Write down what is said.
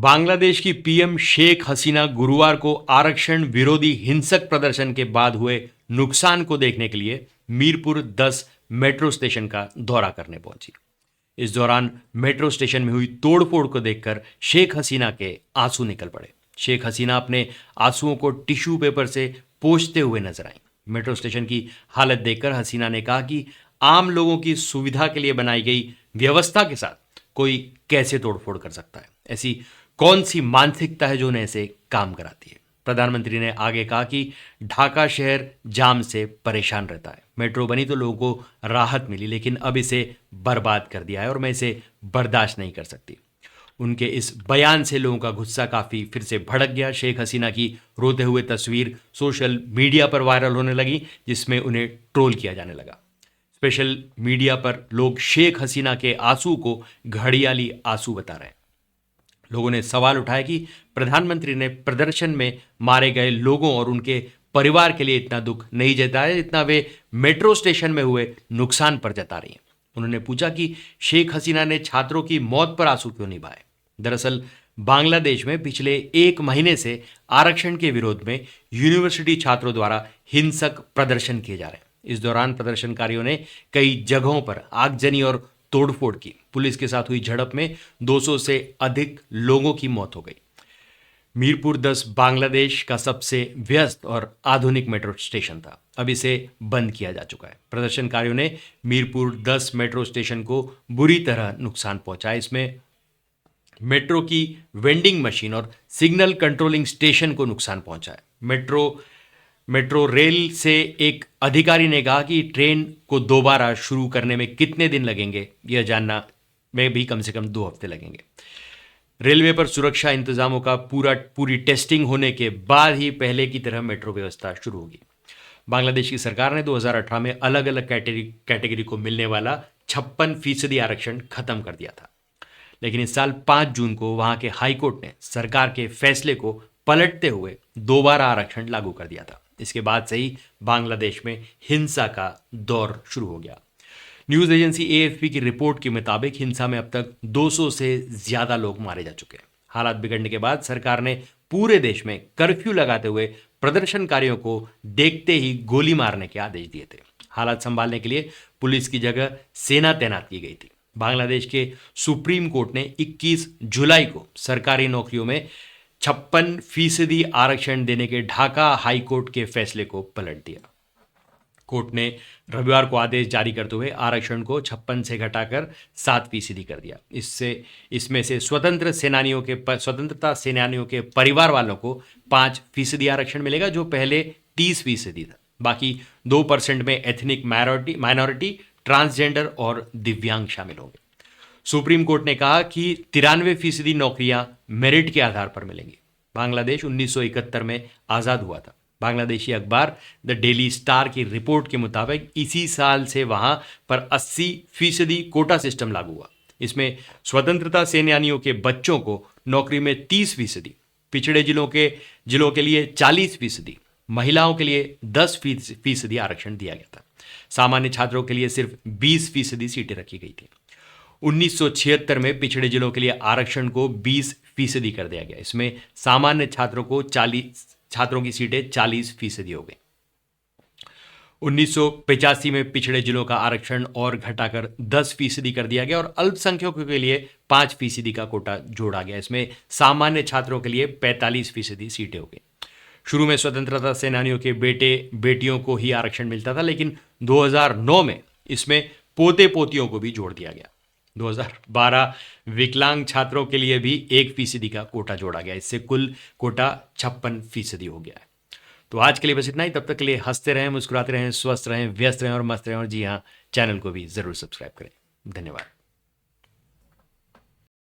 बांग्लादेश की पीएम शेख हसीना गुरुवार को आरक्षण विरोधी हिंसक प्रदर्शन के बाद हुए नुकसान को देखने के लिए मीरपुर 10 मेट्रो स्टेशन का दौरा करने पहुंची। इस दौरान मेट्रो स्टेशन में हुई तोड़फोड़ को देखकर शेख हसीना के आंसू निकल पड़े। शेख हसीना अपने आंसुओं को टिश्यू पेपर से पोंछते हुए नजर आई। मेट्रो स्टेशन की हालत देखकर हसीना ने कहा कि आम लोगों की सुविधा के लिए बनाई गई व्यवस्था के साथ कोई कैसे तोड़फोड़ कर सकता है। ऐसी कौन सी मानसिकता है जो उन्हें ऐसे काम कराती है। प्रधानमंत्री ने आगे कहा कि ढाका शहर जाम से परेशान रहता है। मेट्रो बनी तो लोगों को राहत मिली, लेकिन अब इसे बर्बाद कर दिया है और मैं इसे बर्दाश्त नहीं कर सकती। उनके इस बयान से लोगों का गुस्सा काफ़ी फिर से भड़क गया। शेख हसीना की रोते हुए तस्वीर सोशल मीडिया पर वायरल होने लगी, जिसमें उन्हें ट्रोल किया जाने लगा। सोशल मीडिया पर लोग शेख हसीना के आंसू को घड़ियाली आंसू बता रहे हैं। लोगों ने सवाल उठाया कि प्रधानमंत्री ने प्रदर्शन में मारे गए लोगों और उनके परिवार के लिए इतना दुख नहीं जताया जितना वे मेट्रो स्टेशन में हुए नुकसान पर जता रही हैं। उन्होंने पूछा कि शेख हसीना ने छात्रों की मौत पर आंसू क्यों नहीं बहाए। दरअसल बांग्लादेश में पिछले 1 महीने से आरक्षण के विरोध में यूनिवर्सिटी छात्रों द्वारा हिंसक प्रदर्शन किए जा रहे हैं। इस दौरान प्रदर्शनकारियों ने कई जगहों पर आगजनी और तोड़फोड़ की। पुलिस के साथ हुई झड़प में 200 से अधिक लोगों की मौत हो गई। मीरपुर 10 बांग्लादेश का सबसे व्यस्त और आधुनिक मेट्रो स्टेशन था। अब इसे बंद किया जा चुका है। प्रदर्शनकारियों ने मीरपुर 10 मेट्रो स्टेशन को बुरी तरह नुकसान पहुंचाया। इसमें मेट्रो की वेंडिंग मशीन और सिग्नल कंट्रोलिंग स्टेशन को नुकसान पहुंचा है। मेट्रो रेल से एक अधिकारी ने कहा कि ट्रेन को दोबारा शुरू करने में कितने दिन लगेंगे यह जानना में भी कम से कम 2 हफ्ते लगेंगे। रेलवे पर सुरक्षा इंतजामों का पूरी टेस्टिंग होने के बाद ही पहले की तरह मेट्रो व्यवस्था शुरू होगी। बांग्लादेश की सरकार ने 2018 में अलग अलग कैटेगरी को मिलने वाला 56% आरक्षण खत्म कर दिया था, लेकिन इस साल 5 जून को वहां के हाईकोर्ट ने सरकार के फैसले को पलटते हुए दोबारा आरक्षण लागू कर दिया था। इसके बाद से ही बांग्लादेश में हिंसा का दौर शुरू हो गया। न्यूज एजेंसी एएफपी की रिपोर्ट के मुताबिक हिंसा में अब तक 200 से ज्यादा लोग मारे जा चुके हैं। हालात बिगड़ने के बाद सरकार ने पूरे देश में कर्फ्यू लगाते हुए प्रदर्शनकारियों को देखते ही गोली मारने के आदेश दिए थे। हालात संभालने के लिए पुलिस की जगह सेना तैनात की गई थी। बांग्लादेश के सुप्रीम कोर्ट ने 21 जुलाई को सरकारी नौकरियों में 56% आरक्षण देने के ढाका हाईकोर्ट के फैसले को पलट दिया। कोर्ट ने रविवार को आदेश जारी करते हुए आरक्षण को 56 से घटाकर 7% कर दिया। इसमें से स्वतंत्रता सेनानियों के परिवार वालों को 5% आरक्षण मिलेगा, जो पहले 30% था। बाकी 2% में एथनिक माइनॉरिटी, ट्रांसजेंडर और दिव्यांग शामिल होंगे। सुप्रीम कोर्ट ने कहा कि 93% नौकरियां मेरिट के आधार पर मिलेंगी। बांग्लादेश 1971 में आज़ाद हुआ था। बांग्लादेशी अखबार द डेली स्टार की रिपोर्ट के मुताबिक इसी साल से वहां पर 80% कोटा सिस्टम लागू हुआ। इसमें स्वतंत्रता सेनानियों के बच्चों को नौकरी में 30%, पिछड़े जिलों के लिए 40%, महिलाओं के लिए 10% आरक्षण दिया गया था। सामान्य छात्रों के लिए सिर्फ 20% सीटें रखी गई थी। 1976 में पिछड़े जिलों के लिए आरक्षण को 20% कर दिया गया। इसमें सामान्य छात्रों की सीटें 40% हो गई। 1985 में पिछड़े जिलों का आरक्षण और घटाकर 10% कर दिया गया और अल्पसंख्यकों के लिए 5% का कोटा जोड़ा गया। इसमें सामान्य छात्रों के लिए 45% सीटें हो गई। शुरू में स्वतंत्रता सेनानियों के बेटियों को ही आरक्षण मिलता था, लेकिन 2009 में इसमें पोते पोतियों को भी जोड़ दिया गया। 2012 विकलांग छात्रों के लिए भी 1% का कोटा जोड़ा गया। इससे कुल कोटा 56% हो गया है। तो आज के लिए बस इतना ही। तब तक के लिए हंसते रहें, मुस्कुराते रहें, स्वस्थ रहें, व्यस्त रहें और मस्त रहें। और जी हाँ, चैनल को भी ज़रूर सब्सक्राइब करें। धन्यवाद।